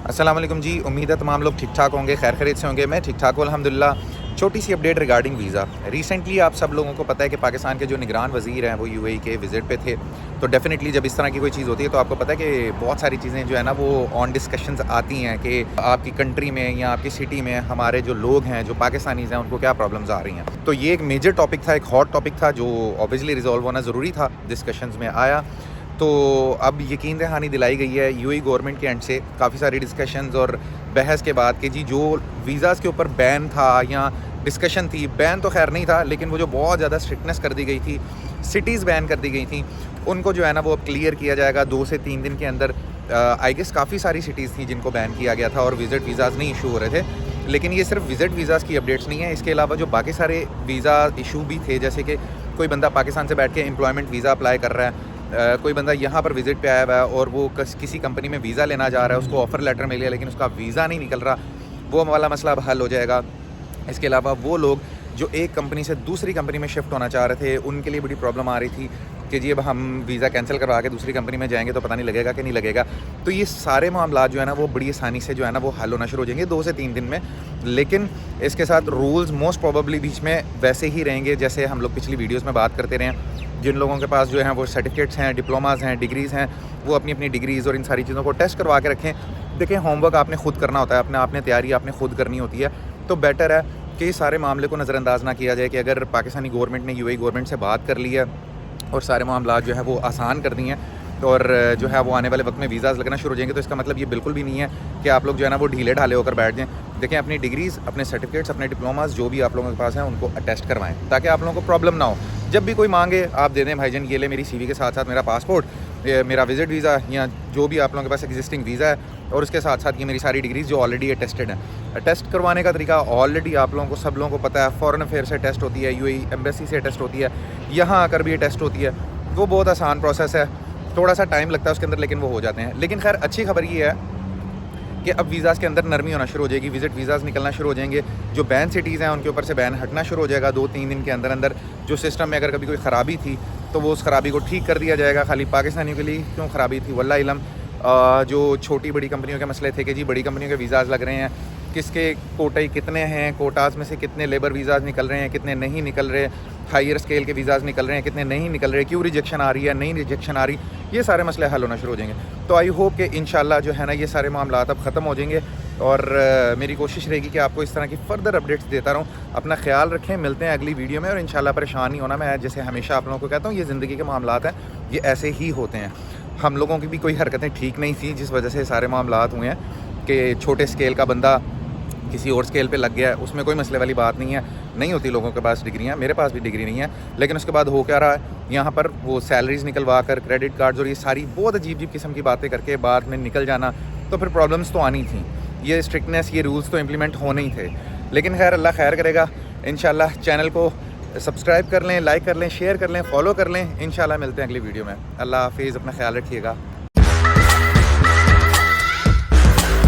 السلام علیکم جی، امید ہے تمام لوگ ٹھیک ٹھاک ہوں گے، خیر خیریت سے ہوں گے۔ میں ٹھیک ٹھاک ہوں الحمدللہ۔ چھوٹی C update regarding visa. Recently آپ سب لوگوں کو پتہ ہے کہ پاکستان کے جو نگران وزیر ہیں وہ یو اے ای کے وزٹ پہ تھے، تو ڈیفینیٹلی جب اس طرح کی کوئی چیز ہوتی ہے تو آپ کو پتہ ہے کہ بہت ساری چیزیں جو ہے نا وہ آن ڈسکشنز آتی ہیں کہ آپ کی کنٹری میں یا آپ کی سٹی میں ہمارے جو لوگ ہیں جو پاکستانیز ہیں ان کو کیا پرابلمز آ رہی ہیں۔ تو یہ ایک میجر ٹاپک تھا، ایک ہاٹ ٹاپک تھا جو اوبیسلی ریزالو ہونا ضروری تھا، ڈسکشنز میں آیا۔ تو اب یقین دہانی دلائی گئی ہے یو اے گورنمنٹ کے اینڈ سے کافی ساری ڈسکشنز اور بحث کے بعد کہ جی جو ویزاز کے اوپر بین تھا یا ڈسکشن تھی، بین تو خیر نہیں تھا لیکن وہ جو بہت زیادہ اسٹرکٹنس کر دی گئی تھی، سٹیز بین کر دی گئی تھیں، ان کو جو ہے نا وہ اب کلیئر کیا جائے گا 2 سے 3 دن کے اندر۔ آئی گیس کافی ساری سٹیز تھیں جن کو بین کیا گیا تھا اور وزٹ ویزاز نہیں ایشو ہو رہے تھے، لیکن یہ صرف وزٹ ویزاز کی اپڈیٹس نہیں ہیں، اس کے علاوہ جو باقی سارے ویزا ایشو بھی تھے، جیسے کہ کوئی بندہ پاکستان سے بیٹھ کے امپلائمنٹ ویزا اپلائی کر رہا ہے، کوئی بندہ یہاں پر وزٹ پہ آیا ہوا ہے اور وہ کسی کمپنی میں ویزا لینا جا رہا ہے، اس کو آفر لیٹر مل گیا لیکن اس کا ویزا نہیں نکل رہا، وہ والا مسئلہ اب حل ہو جائے گا۔ اس کے علاوہ وہ لوگ جو ایک کمپنی سے دوسری کمپنی میں شفٹ ہونا چاہ رہے تھے، ان کے لیے بڑی پرابلم آ رہی تھی کہ جی اب ہم ویزا کینسل کروا کے دوسری کمپنی میں جائیں گے تو پتہ نہیں لگے گا کہ نہیں لگے گا۔ تو یہ سارے معاملات جو ہے نا وہ بڑی آسانی سے جو ہے نا وہ حل ہونا شروع ہو جائیں گے 2 سے 3 دن میں، لیکن اس کے ساتھ رولز موسٹ پروبیبلی بیچ میں ویسے ہی رہیں گے جیسے ہم لوگ پچھلی ویڈیوز میں بات کرتے رہے ہیں۔ جن لوگوں کے پاس جو ہیں وہ سرٹیفکیٹس ہیں، ڈپلوماز ہیں، ڈگریز ہیں، وہ اپنی اپنی ڈگریز اور ان ساری چیزوں کو ٹیسٹ کروا کے رکھیں۔ دیکھیں ہوم ورک آپ نے خود کرنا ہوتا ہے، آپ نے تیاری آپ نے خود کرنی ہوتی ہے، تو بیٹر ہے کہ اس سارے معاملے کو نظر انداز نہ کیا جائے کہ اگر پاکستانی گورنمنٹ نے یو اے گورنمنٹ سے بات کر لی ہے اور سارے معاملات جو ہے وہ آسان کر دی ہیں اور جو ہے وہ آنے والے وقت میں ویزاز لگنا شروع ہو جائیں گے، تو اس کا مطلب یہ بالکل بھی نہیں ہے کہ آپ لوگ جو ہے نا وہ ڈھیلے ڈھالے ہو کر بیٹھ جائیں۔ دیکھیں اپنی ڈگریز، اپنے سرٹیفکیٹس، اپنے ڈپلوماز جو بھی آپ لوگوں کے پاس ہیں ان کو اٹیسٹ کروائیں تاکہ آپ لوگوں کو پرابلم نہ ہو۔ جب بھی کوئی مانگے آپ دے دیں بھائی جان، یہ لے میری سی وی کے ساتھ ساتھ میرا پاسپورٹ، میرا وزٹ ویزا یا جو بھی آپ لوگوں کے پاس ایگزسٹنگ ویزا ہے، اور اس کے ساتھ ساتھ یہ میری ساری ڈگریز جو آلریڈی اٹیسٹڈ ہیں۔ ٹیسٹ کروانے کا طریقہ آلریڈی آپ لوگوں کو سب لوگوں کو پتہ ہے، فورن افیئر سے ٹیسٹ ہوتی ہے، یو اے ایمبیسی سے ٹیسٹ ہوتی ہے، یہاں آ کر بھی یہ ٹیسٹ ہوتی ہے۔ وہ بہت آسان پروسیس ہے، تھوڑا سا ٹائم لگتا ہے اس کے اندر لیکن وہ ہو جاتے ہیں۔ لیکن خیر اچھی خبر یہ ہے کہ اب ویزاز کے اندر نرمی ہونا شروع ہو جائے گی، وزٹ ویزاز نکلنا شروع ہو جائیں گے، جو بین سٹیز ہیں ان کے اوپر سے بین ہٹنا شروع ہو جائے گا 2-3 دن کے اندر اندر۔ جو سسٹم میں اگر کبھی کوئی خرابی تھی تو وہ اس خرابی کو ٹھیک کر دیا جائے گا۔ خالی پاکستانیوں کے لیے کیوں خرابی تھی واللہ علم، جو چھوٹی بڑی کمپنیوں کے مسئلے تھے کہ جی بڑی کمپنیوں کے ویزاز لگ رہے ہیں، کس کے کوٹے کتنے ہیں، کوٹاز میں سے کتنے لیبر ویزاز نکل رہے ہیں، کتنے نہیں نکل رہے، ہائر اسکیل کے ویزاز نکل رہے ہیں، کتنے نہیں نکل رہے، کیوں ریجیکشن آ رہی ہے، نہیں ریجیکشن آ رہی، یہ سارے مسئلے حل ہونا شروع ہو جائیں گے۔ تو آئی ہوپ کہ انشاءاللہ جو ہے نا یہ سارے معاملات اب ختم ہو جائیں گے، اور میری کوشش رہے گی کہ آپ کو اس طرح کی فردر اپڈیٹس دیتا رہوں۔ اپنا خیال رکھیں، ملتے ہیں اگلی ویڈیو میں، اور انشاءاللہ پریشان نہیں ہونا۔ میں جیسے ہمیشہ آپ لوگوں کو کہتا ہوں یہ زندگی کے معاملات ہیں، یہ ایسے ہی ہوتے ہیں۔ ہم لوگوں کی بھی کوئی حرکتیں ٹھیک نہیں تھیں جس وجہ سے سارے معاملات ہوئے ہیں کہ چھوٹے اسکیل کا بندہ کسی اور اسکیل پہ لگ گیا ہے، اس میں کوئی مسئلے والی بات نہیں ہے، نہیں ہوتی لوگوں کے پاس ڈگریاں، میرے پاس بھی ڈگری نہیں ہے، لیکن اس کے بعد ہو کیا رہا ہے یہاں پر وہ سیلریز نکلوا کر، کریڈٹ کارڈز اور یہ ساری بہت عجیب قسم کی باتیں کر کے بعد میں نکل جانا، تو پھر پرابلمس تو آنی تھیں۔ یہ اسٹرکٹنیس، یہ رولز تو امپلیمنٹ ہونے ہی تھے، لیکن خیر اللہ خیر کرے گا انشاءاللہ۔ چینل کو سبسکرائب کر لیں، لائک کر لیں، شیئر کر لیں، فالو کر لیں۔ انشاءاللہ ملتے ہیں اگلی ویڈیو میں۔ اللہ حافظ، اپنا خیال رکھیے گا۔